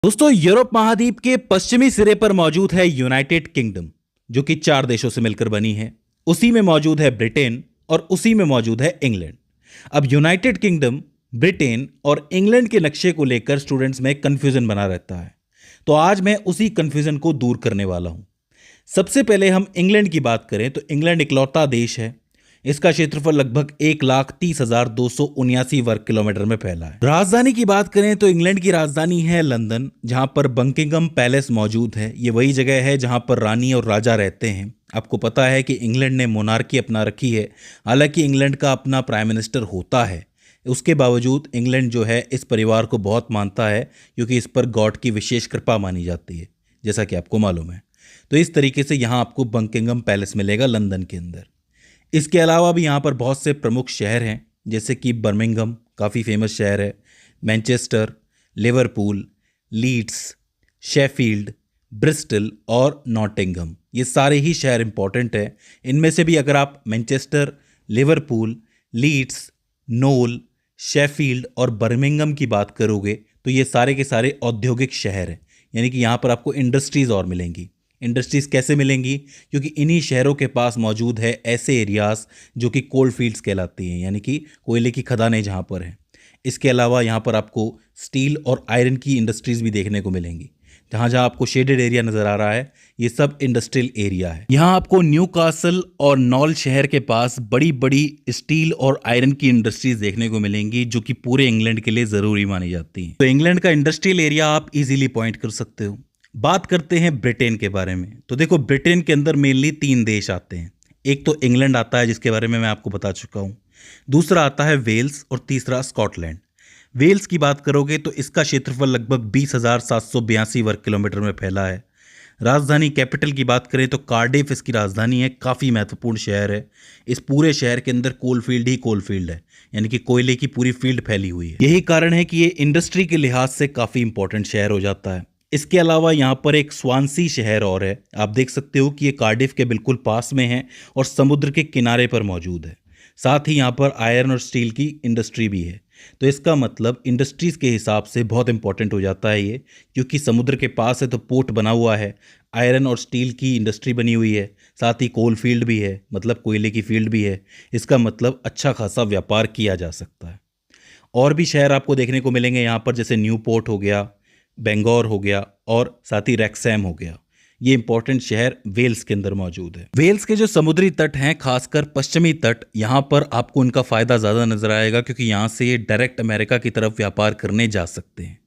दोस्तों, यूरोप महाद्वीप के पश्चिमी सिरे पर मौजूद है यूनाइटेड किंगडम, जो कि 4 देशों से मिलकर बनी है। उसी में मौजूद है ब्रिटेन और उसी में मौजूद है इंग्लैंड। अब यूनाइटेड किंगडम, ब्रिटेन और इंग्लैंड के नक्शे को लेकर स्टूडेंट्स में कंफ्यूजन बना रहता है। तो आज मैं उसी कंफ्यूजन को दूर करने वाला हूं। सबसे पहले हम इंग्लैंड की बात करें तो इंग्लैंड इकलौता देश है। इसका क्षेत्रफल लगभग 1,30,279 वर्ग किलोमीटर में फैला है। राजधानी की बात करें तो इंग्लैंड की राजधानी है लंदन, जहां पर बकिंघम पैलेस मौजूद है। ये वही जगह है जहां पर रानी और राजा रहते हैं। आपको पता है कि इंग्लैंड ने मोनार्की अपना रखी है। हालांकि इंग्लैंड का अपना प्राइम मिनिस्टर होता है, उसके बावजूद इंग्लैंड जो है इस परिवार को बहुत मानता है, क्योंकि इस पर गॉड की विशेष कृपा मानी जाती है, जैसा कि आपको मालूम है। तो इस तरीके से यहाँ आपको बकिंघम पैलेस मिलेगा लंदन के अंदर। इसके अलावा भी यहाँ पर बहुत से प्रमुख शहर हैं, जैसे कि बर्मिंघम काफ़ी फेमस शहर है, Manchester, Liverpool, Leeds, Sheffield, Bristol और नॉटिंघम। ये सारे ही शहर इंपॉर्टेंट हैं। इनमें से भी अगर आप मैनचेस्टर, लिवरपूल, लीड्स, नोल, शेफील्ड और बर्मिंघम की बात करोगे तो ये सारे के सारे औद्योगिक शहर हैं, यानी कि यहाँ पर आपको इंडस्ट्रीज़ और मिलेंगी। इंडस्ट्रीज़ कैसे मिलेंगी? क्योंकि इन्हीं शहरों के पास मौजूद है ऐसे एरियाज़ जो कि कोल फील्ड्स कहलाती हैं, यानी कि कोयले की खदानें जहाँ पर हैं। इसके अलावा यहाँ पर आपको स्टील और आयरन की इंडस्ट्रीज़ भी देखने को मिलेंगी। जहाँ जहाँ आपको शेडेड एरिया नज़र आ रहा है, ये सब इंडस्ट्रियल एरिया है। यहाँ आपको न्यू कासल और नॉल शहर के पास बड़ी बड़ी स्टील और आयरन की इंडस्ट्रीज देखने को मिलेंगी, जो कि पूरे इंग्लैंड के लिए ज़रूरी मानी जाती हैं। तो इंग्लैंड का इंडस्ट्रियल एरिया आप इजीली पॉइंट कर सकते हो। बात करते हैं ब्रिटेन के बारे में। तो देखो, ब्रिटेन के अंदर मेनली 3 देश आते हैं। एक तो इंग्लैंड आता है, जिसके बारे में मैं आपको बता चुका हूँ। दूसरा आता है वेल्स और तीसरा स्कॉटलैंड। वेल्स की बात करोगे तो इसका क्षेत्रफल लगभग 20,782 वर्ग किलोमीटर में फैला है। राजधानी कैपिटल की बात करें तो कार्डिफ इसकी राजधानी है। काफ़ी महत्वपूर्ण शहर है। इस पूरे शहर के अंदर कोल फील्ड ही कोल फील्ड है, यानी कि कोयले की पूरी फील्ड फैली हुई है। यही कारण है कि ये इंडस्ट्री के लिहाज से काफ़ी इंपॉर्टेंट शहर हो जाता है। इसके अलावा यहाँ पर एक स्वानसी शहर और है। आप देख सकते हो कि ये कार्डिफ के बिल्कुल पास में है और समुद्र के किनारे पर मौजूद है। साथ ही यहाँ पर आयरन और स्टील की इंडस्ट्री भी है। तो इसका मतलब इंडस्ट्रीज़ के हिसाब से बहुत इंपॉर्टेंट हो जाता है ये, क्योंकि समुद्र के पास है तो पोर्ट बना हुआ है, आयरन और स्टील की इंडस्ट्री बनी हुई है, साथ ही कोल फील्ड भी है, मतलब कोयले की फील्ड भी है। इसका मतलब अच्छा खासा व्यापार किया जा सकता है। और भी शहर आपको देखने को मिलेंगे यहाँ पर, जैसे न्यू पोर्ट हो गया, बेंगौर हो गया और साथ ही रैक्सैम हो गया। ये इंपॉर्टेंट शहर वेल्स के अंदर मौजूद है। वेल्स के जो समुद्री तट हैं, खासकर पश्चिमी तट, यहाँ पर आपको उनका फ़ायदा ज़्यादा नज़र आएगा, क्योंकि यहाँ से ये डायरेक्ट अमेरिका की तरफ व्यापार करने जा सकते हैं।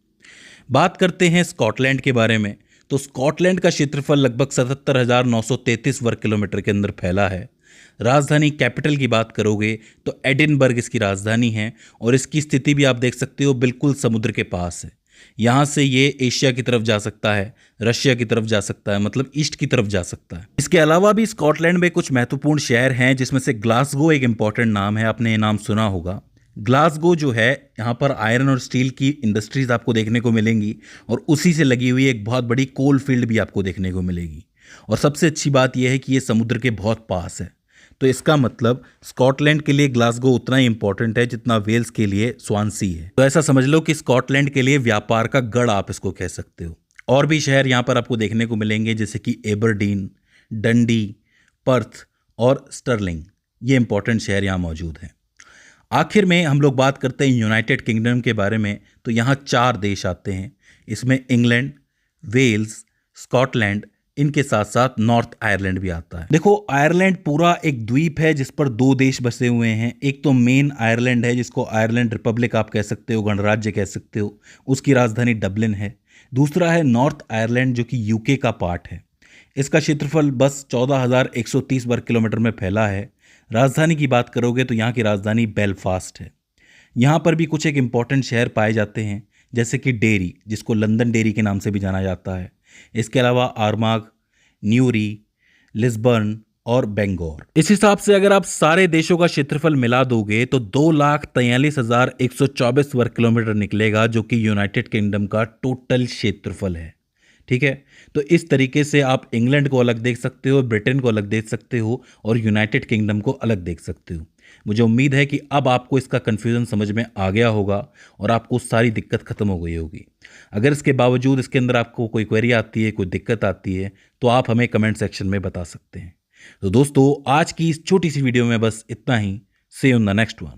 बात करते हैं स्कॉटलैंड के बारे में। तो स्कॉटलैंड का क्षेत्रफल लगभग 77,933 वर्ग किलोमीटर के अंदर फैला है। राजधानी कैपिटल की बात करोगे तो एडिनबर्ग इसकी राजधानी है, और इसकी स्थिति भी आप देख सकते हो बिल्कुल समुद्र के पास है। यहाँ से ये एशिया की तरफ जा सकता है, रशिया की तरफ जा सकता है, मतलब ईस्ट की तरफ जा सकता है। इसके अलावा भी स्कॉटलैंड में कुछ महत्वपूर्ण शहर हैं, जिसमें से ग्लासगो एक इंपॉर्टेंट नाम है। आपने ये नाम सुना होगा। ग्लासगो जो है, यहाँ पर आयरन और स्टील की इंडस्ट्रीज आपको देखने को मिलेंगी, और उसी से लगी हुई एक बहुत बड़ी कोल फील्ड भी आपको देखने को मिलेगी। और सबसे अच्छी बात यह है कि ये समुद्र के बहुत पास है। तो इसका मतलब स्कॉटलैंड के लिए ग्लासगो उतना ही इंपॉर्टेंट है जितना वेल्स के लिए स्वानसी है। तो ऐसा समझ लो कि स्कॉटलैंड के लिए व्यापार का गढ़ आप इसको कह सकते हो। और भी शहर यहाँ पर आपको देखने को मिलेंगे, जैसे कि एबरडीन, डंडी, पर्थ और स्टर्लिंग। ये इंपॉर्टेंट शहर यहाँ मौजूद हैं। आखिर में हम लोग बात करते हैं यूनाइटेड किंगडम के बारे में। तो यहाँ 4 देश आते हैं। इसमें इंग्लैंड, वेल्स, स्कॉटलैंड, इनके साथ साथ नॉर्थ आयरलैंड भी आता है। देखो, आयरलैंड पूरा एक द्वीप है जिस पर 2 देश बसे हुए हैं। एक तो मेन आयरलैंड है, जिसको आयरलैंड रिपब्लिक आप कह सकते हो, गणराज्य कह सकते हो। उसकी राजधानी डबलिन है। दूसरा है नॉर्थ आयरलैंड, जो कि यूके का पार्ट है। इसका क्षेत्रफल बस 14,130 वर्ग किलोमीटर में फैला है। राजधानी की बात करोगे तो यहाँ की राजधानी बेलफास्ट है। यहाँ पर भी कुछ एक इम्पॉर्टेंट शहर पाए जाते हैं, जैसे कि डेरी, जिसको लंदन डेरी के नाम से भी जाना जाता है। इसके अलावा आर्माग, न्यूरी, लिस्बर्न और बेंगोर। इस हिसाब से अगर आप सारे देशों का क्षेत्रफल मिला दोगे तो 2,43,124 वर्ग किलोमीटर निकलेगा, जो कि यूनाइटेड किंगडम का टोटल क्षेत्रफल है। ठीक है, तो इस तरीके से आप इंग्लैंड को अलग देख सकते हो, ब्रिटेन को अलग देख सकते हो और यूनाइटेड किंगडम को अलग देख सकते हो। मुझे उम्मीद है कि अब आपको इसका कन्फ्यूज़न समझ में आ गया होगा और आपको सारी दिक्कत ख़त्म हो गई होगी। अगर इसके बावजूद इसके अंदर आपको कोई क्वेरी आती है, कोई दिक्कत आती है, तो आप हमें कमेंट सेक्शन में बता सकते हैं। तो दोस्तों, आज की इस छोटी सी वीडियो में बस इतना ही। See you in the next one.